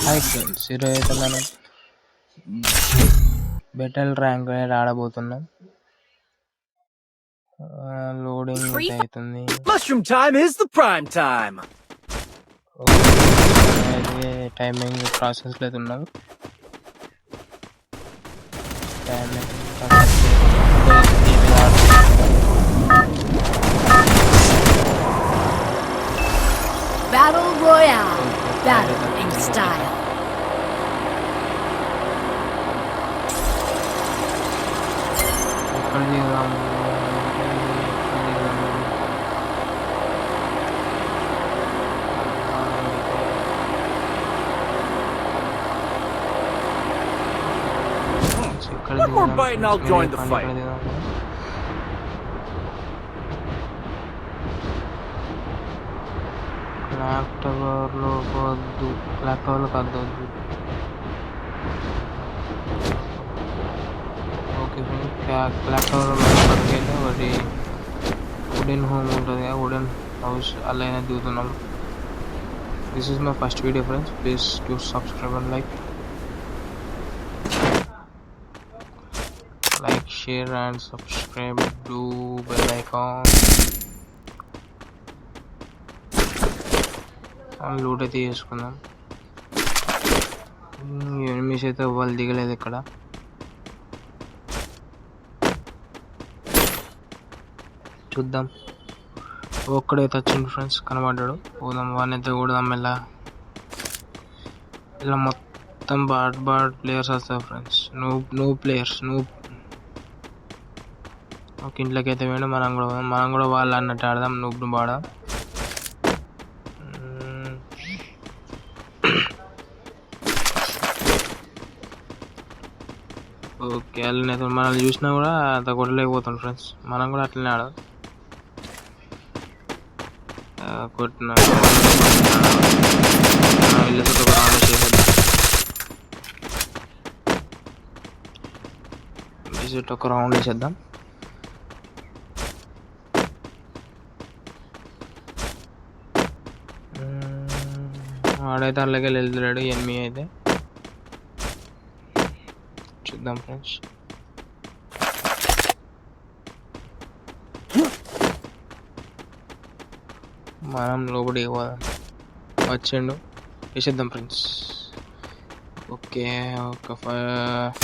Hi friends, ఈరోజు అయితే మనం బెటల్ ర్యాంక్ అనేది ఆడబోతున్నాం. లోడింగ్ అయితే అవుతుంది. Mushroom time is the prime time. అయితే టైమింగ్ ప్రాసెస్ లో ఉన్నాం. Timing process Battle Royale. Battling style. One more bite and I'll join the fight. Clock టవర్లో వద్దు, క్లాక్ టవర్లో వద్దు. ఓకే ఫ్రెండ్స్, క్లాక్ టవర్లో పట్టుకెళ్ళి ఒకటి వుడెన్ హోమ్ ఉంటుంది, వుడెన్ హౌస్ అలా అయినా దిగుతున్నాం. This is my first video friends, please to subscribe and like, share and subscribe, do bell icon. Loot అయితే చేసుకుందాం. ఎనిమిస్ అయితే వాళ్ళు దిగలేదు ఇక్కడ. చూద్దాం, ఒక్కడైతే వచ్చింది ఫ్రెండ్స్, కనబడ్డాడు. పోదాం, వాడిని అయితే కూడదాం. ఇలా మొత్తం బాడ్ ప్లేయర్స్ వస్తారు ఫ్రెండ్స్. No players, no. ఒక ఇంట్లోకి అయితే వేయండి, మనం కూడా వాళ్ళు అన్నట్టు ఆడదాం. నువ్వు బాడా ఓకే. వాళ్ళని మనల్ని చూసినా కూడా అంత కొట్టలేకపోతాం ఫ్రెండ్స్. మనం కూడా అట్లనే ఆడదాం. కొట్టిన ఇల్లు చుట్టూ ఒక రౌండ్ చేసేద్దాం. ఇంటి చుట్టూ ఒక రౌండ్ వేసేద్దాం. వాడైతే అలాగే వెళ్తున్నాడు, ఎనిమిది అయితే. చూద్దాం ఫ్రెండ్స్. మనం లోపలికి పోదాం. వచ్చిండు, వేసేద్దాం ఫ్రెండ్స్. ఓకే, ఒక ఫస్ట్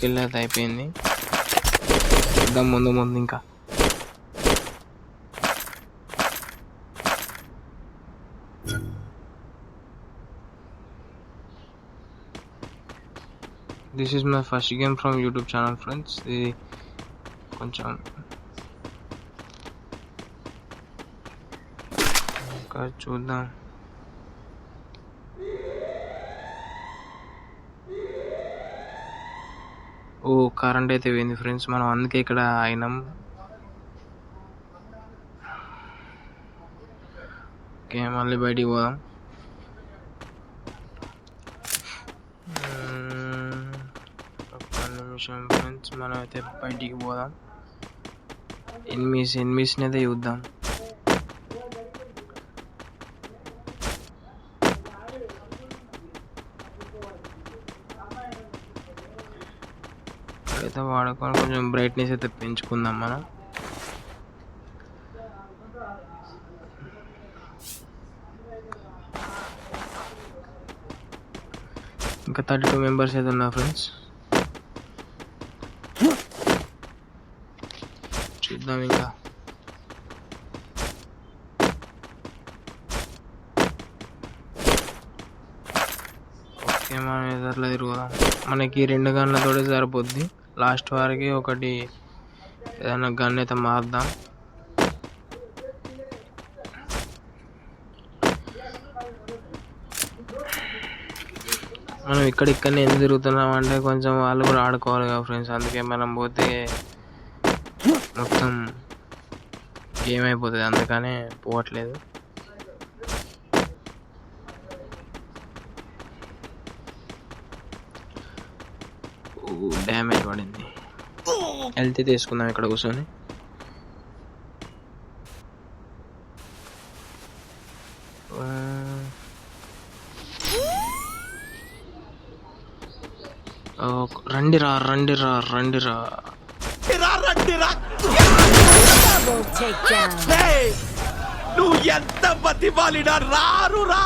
కిల్ అయితే అయిపోయింది. చూద్దాం ముందు ఇంకా. This is my first game from YouTube channel friends. ఇది కొంచెం ఇంకా చూద్దాం. ఓ, కరెంట్ అయితే పోయింది ఫ్రెండ్స్, మనం అందుకే ఇక్కడ అయినాం. ఓకే, మళ్ళీ బయటికి పోదాం. ఫ్రెండ్స్, మనం అయితే బయటికి పోదాం. ఎనిమిస్ని అయితే చూద్దాం. అయితే వాడుకొని కొంచెం బ్రైట్నెస్ అయితే పెంచుకుందాం మనం. ఇంకా 32 మెంబర్స్ అయితే ఉన్నారు ఫ్రెండ్స్. చూద్దాం ఇంకా. ఓకే, మనం ఎదురులో తిరుగుదాం. మనకి 2 గన్లతోటే సరిపోద్ది. లాస్ట్ వారికి ఒకటి ఏదైనా గన్ అయితే మారుద్దాం. మనం ఇక్కడనే ఎందుకు తిరుగుతున్నాం అంటే కొంచెం వాళ్ళు కూడా ఆడుకోవాలి కదా ఫ్రెండ్స్. అందుకే మనం పోతే మొత్తం గేమ్ అయిపోతుంది, అందుకనే పోవట్లేదు. డ్యామేజ్ పడింది. హెల్త్ తీసుకుందాం ఇక్కడ కూర్చొని. రండిరా Double takedown. నువ్వు ఎంత బతిమాలినా రారురా.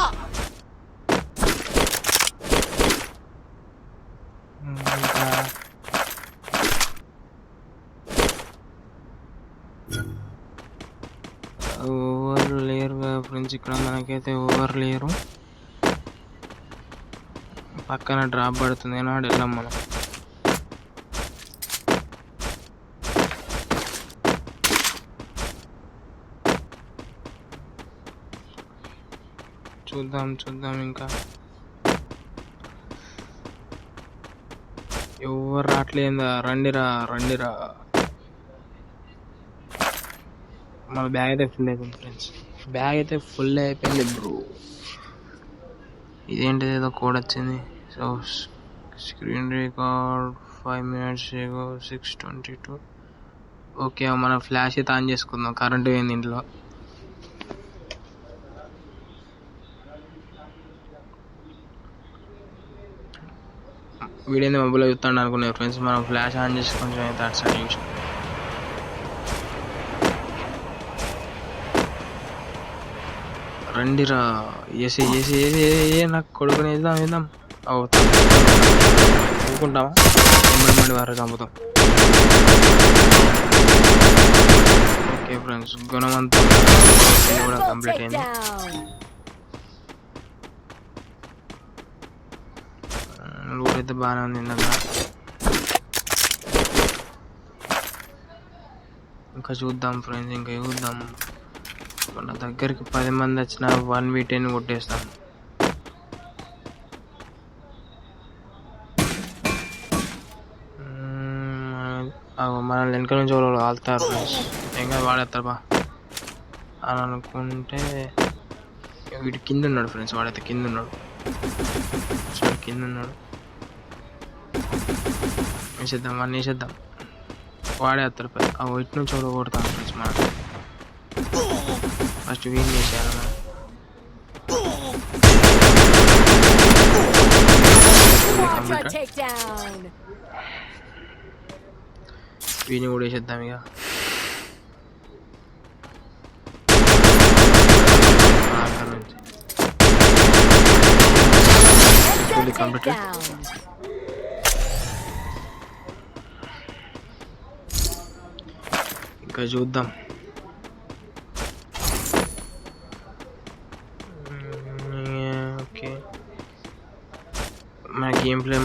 ఓవర్ లేరుగా ఫ్రెండ్స్, ఇక్కడ మనకైతే ఓవర్ లేరు. పక్కన డ్రాప్ పడుతుంది నాడు వెళ్ళాం మనం. చూద్దాం ఇంకా ఎవరు రావట్లేదా. రండిరా మన బ్యాగ్ అయితే ఫుల్ అయిపోయింది ఫ్రెండ్స్. ఫుల్ అయిపోయింది బ్రో. ఇదేంటిది ఏదో కోడ్ వచ్చింది. So screen record 5 minutes ago 6:22. Okay, మన ఫ్లాష్ అయితే ఆన్ చేసుకుందాం. కరెంట్ పోయింది ఇంట్లో. వీడియో మొబైల్లో చూస్తాను అనుకునే ఫ్రెండ్స్, మనం ఫ్లాష్ ఆన్ చేసి కొంచెం అయితే అటు సైడ్ చూసాం. రండిరా ఏసీ నాకు కొడుకుని వేద్దాం ఊరుకుంటామా? మండి వారు చంపుతాం. ఓకే ఫ్రెండ్స్, గుణమంతా కూడా కంప్లీట్ అయింది. ఊరైతే బాగానే ఉంది. ఇంకా చూద్దాం ఫ్రెండ్స్, మన దగ్గరికి 10 మంది వచ్చిన 1v10 కొట్టేస్తాం. మనల్ని వెనక నుంచి వాళ్ళు ఆలుతారు ఫ్రెండ్స్. ఇంకా వాడేస్తారు బా అని అనుకుంటే వీడి కింద ఉన్నాడు ఫ్రెండ్స్. వాడైతే కింద ఉన్నాడు. వేసేద్దాం. వాడేస్తారు పై ఇటు నుంచి ఎవరో కొడతాం ఫ్రెండ్స్. మనం ఫస్ట్ వీన్ చేసేయాలి. మనం వీని కూడా వేసేద్దాం ఇక. కంప్లీటెడ్. ఇంకా చూద్దాం. ఓకే, మన గేమ్ ప్లే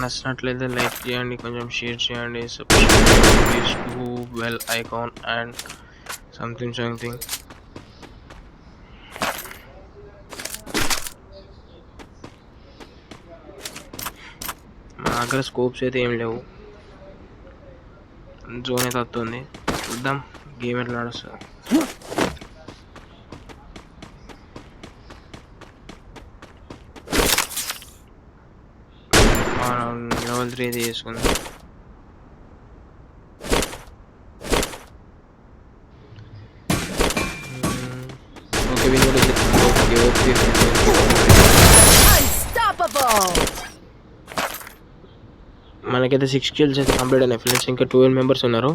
నచ్చినట్లయితే లైక్ చేయండి, కొంచెం షేర్ చేయండి, subscribe bell icon and something. మా దగ్గర స్కోప్స్ అయితే ఏం లేవు. జోన్ అయితే వస్తుంది. చూద్దాం గేమ్ ఎట్లా నడుస్తుంది. లెవెల్ 3 అయితే చేసుకుందాం. ఓకే, మనకైతే 6 kills అయితే కంప్లీట్ అయినాయి ఫ్రెండ్స్. ఇంకా 12 members ఉన్నారు.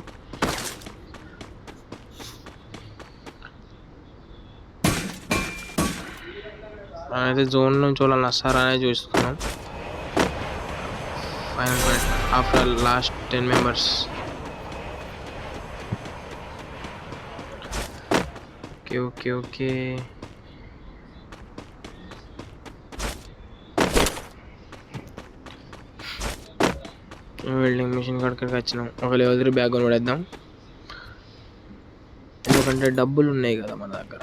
మనమైతే జోన్ నుంచి వాళ్ళని వస్తారనే చూస్తున్నాం. Final point after last 10 members. Okay welding machine కాడికి వచ్చినాం. ఒక లెవెల్ 3 బ్యాగ్ కొని పడేద్దాం. ఎందుకంటే డబ్బులు ఉన్నాయి కదా మన దగ్గర.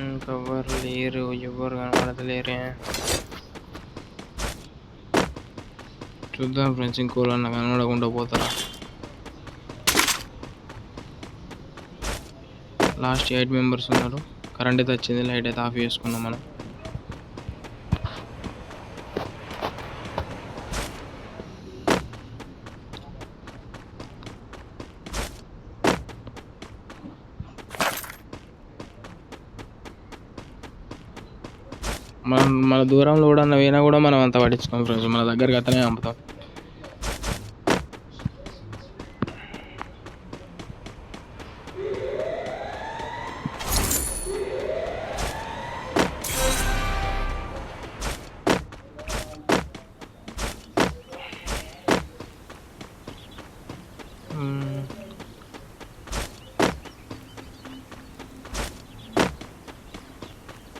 ఇంకెవ్వరు లేరు, ఎవరు కనబడతలేరే. చూద్దాం ఫ్రెండ్స్, ఇంకోళ్ళన్నా కనబడకుండా పోతారా. లాస్ట్ 8 members ఉన్నారు. కరెంట్ అయితే వచ్చింది, లైట్ అయితే ఆఫ్ చేసుకున్నాం మనం. మన దూరంలో కూడా పోయినా కూడా మనం అంత పట్టించుకోం ఫ్రెండ్స్, మన దగ్గరికి అతనే చంపుతాం.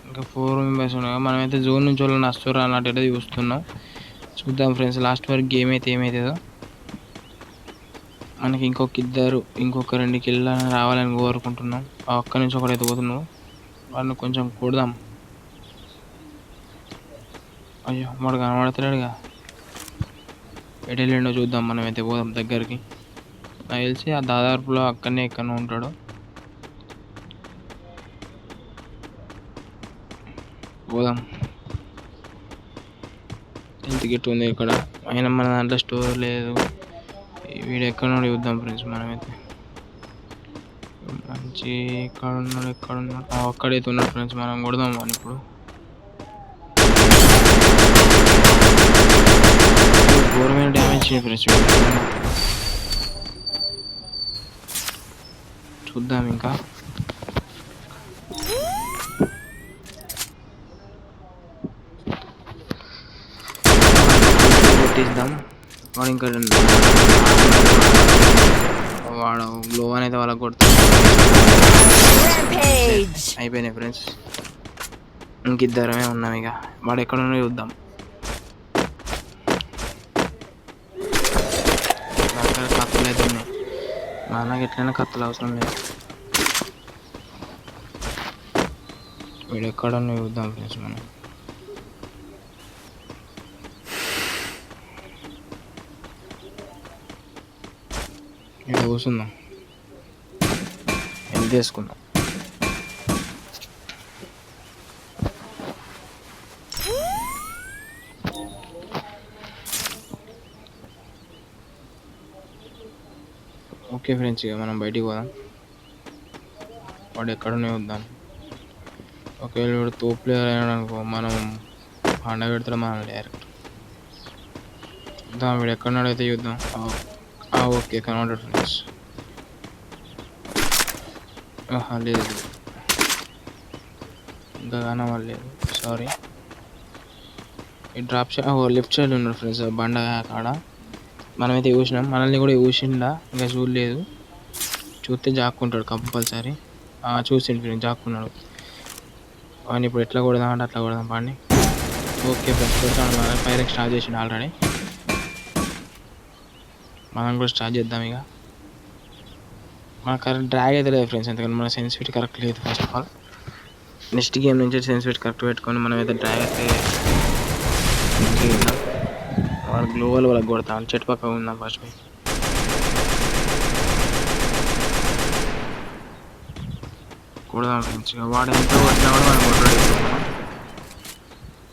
ఇంకా 4 మెంబర్స్ ఉన్నాయి. మనమైతే జోన్ నుంచి వాళ్ళని వస్తారు అన్నట్టు చూస్తున్నాం. చూద్దాం ఫ్రెండ్స్ లాస్ట్ వరకు గేమ్ అయితే ఏమవుతుందో. మనకి ఇంకొక 2 కిల్లని రావాలని కోరుకుంటున్నాం. అక్కడి నుంచి ఒకడైతే పోతున్నాం, వాడిని కొంచెం కొడదాం. అయ్యో వాడు కనబడతలేడుగా, ఎటు వెళ్ళిండో చూద్దాం. మనమైతే పోదాం దగ్గరికి. నాకు తెలిసి ఆ దాదాపులో ఎక్కడో ఉంటాడు. పోదాం. ఎంత గిట్టు ఉంది ఇక్కడ, అయినా మన దాంట్లో స్టోర్ లేదు. వీడు ఎక్కడో చూద్దాం ఫ్రెండ్స్. మనమైతే మంచి ఎక్కడున్నాడు అక్కడైతే ఉన్నాడు ఫ్రెండ్స్. మనం కొడదాం అని ఇప్పుడు. ఘోరమైన డ్యామేజ్ ఫ్రెండ్స్. చూద్దాం ఇంకా. కొట్టిద్దాం. వాడు ఇంకా వాడు గ్లో అనేది వాళ్ళకి కొడుతుంది. అయిపోయినాయి ఫ్రెండ్స్, ఇంకిద్దరమే ఉన్నాం. ఇక వాడు ఎక్కడున్నా చూద్దాం. కత్తులు అయితే ఉన్నాయి, మనకి ఎట్లయినా కత్తులు అవసరం లేదు. వీడు ఎక్కడున్నా చూద్దాం ఫ్రెండ్స్. మనం ఇక్కడ కూర్చుందాం, హెల్ప్ చేసుకుందాం. ఓకే ఫ్రెండ్స్, ఇక మనం బయటికి పోదాం. వాడు ఎక్కడనే వద్దాం. ఒకవేళ వీడు తోపు ప్లేయర్ అయినాడు అనుకో, మనం పండగ పెడతాం మనం డైరెక్ట్. చూద్దాం వీడు ఎక్కడున్నాడు అయితే చూద్దాం. ఓకే కనబడ్డాడు ఫ్రెండ్స్. లేదు ఇంకా కనబడలేదు, సారీ. ఈ డ్రాప్ లెఫ్ట్ సైడ్ ఉన్నాడు ఫ్రెండ్స్, బండ కాడ. మనమైతే చూసినాం, మనల్ని కూడా చూసిండా ఇంకా చూడలేదు. చూస్తే జాక్కుంటాడు కంపల్సరీ. చూసిండు ఫ్రెండ్స్, జాక్కున్నాడు. వాడిని ఇప్పుడు ఎట్లా కొడదాం అంటే అట్లా కొడదాం వాడిని. ఓకే ఫ్రెండ్స్, కొడతాను. మన ఫైరింగ్ స్టార్ట్ చేసిండు ఆల్రెడీ. మనం కూడా స్టార్ట్ చేద్దాం. ఇక మన కరెక్ట్ డ్రాగ్ అయితే లేదు ఫ్రెండ్స్, ఎందుకంటే మన సెన్సిటివిటీ కరెక్ట్ లేదు. First of all next game నుంచి సెన్సిటివిటీ కరెక్ట్ పెట్టుకొని మనమైతే డ్రాగ్ అయితే వాడు గ్లోవల్ వాళ్ళకి కొడతాం. చెట్టు పక్క ఉందాం ఫస్ట్ పోయి. కొడదాం ఫ్రెండ్స్. వాడు ఎంత కొట్టినా కూడా మనం కొట్టాడు.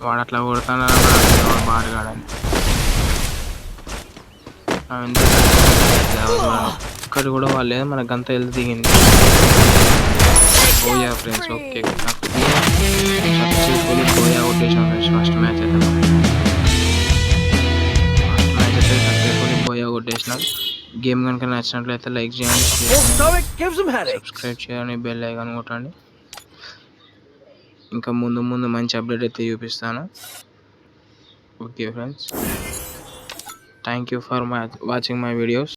వాడు అట్లా కొడతాను బారుగాడని ఇక్కడ కూడా వాళ్ళు లేదు, మనకు అంత హెల్త్ దిగింది. పోయా ఫ్రెండ్స్. ఓకే సక్సెస్ఫుల్లీ పోయా కొట్టేసాం ఫ్రెండ్స్. ఫస్ట్ మ్యాచ్ అయితే సక్సెస్ఫుల్లీ పోయా కొట్టేసినాం. గేమ్ కనుక నచ్చినట్లయితే లైక్ చేయండి, సబ్స్క్రైబ్ చేయండి, బెల్ ఐకాన్ కొట్టండి. ఇంకా ముందు మంచి అప్డేట్ అయితే చూపిస్తాను. Okay friends, thank you for watching my videos.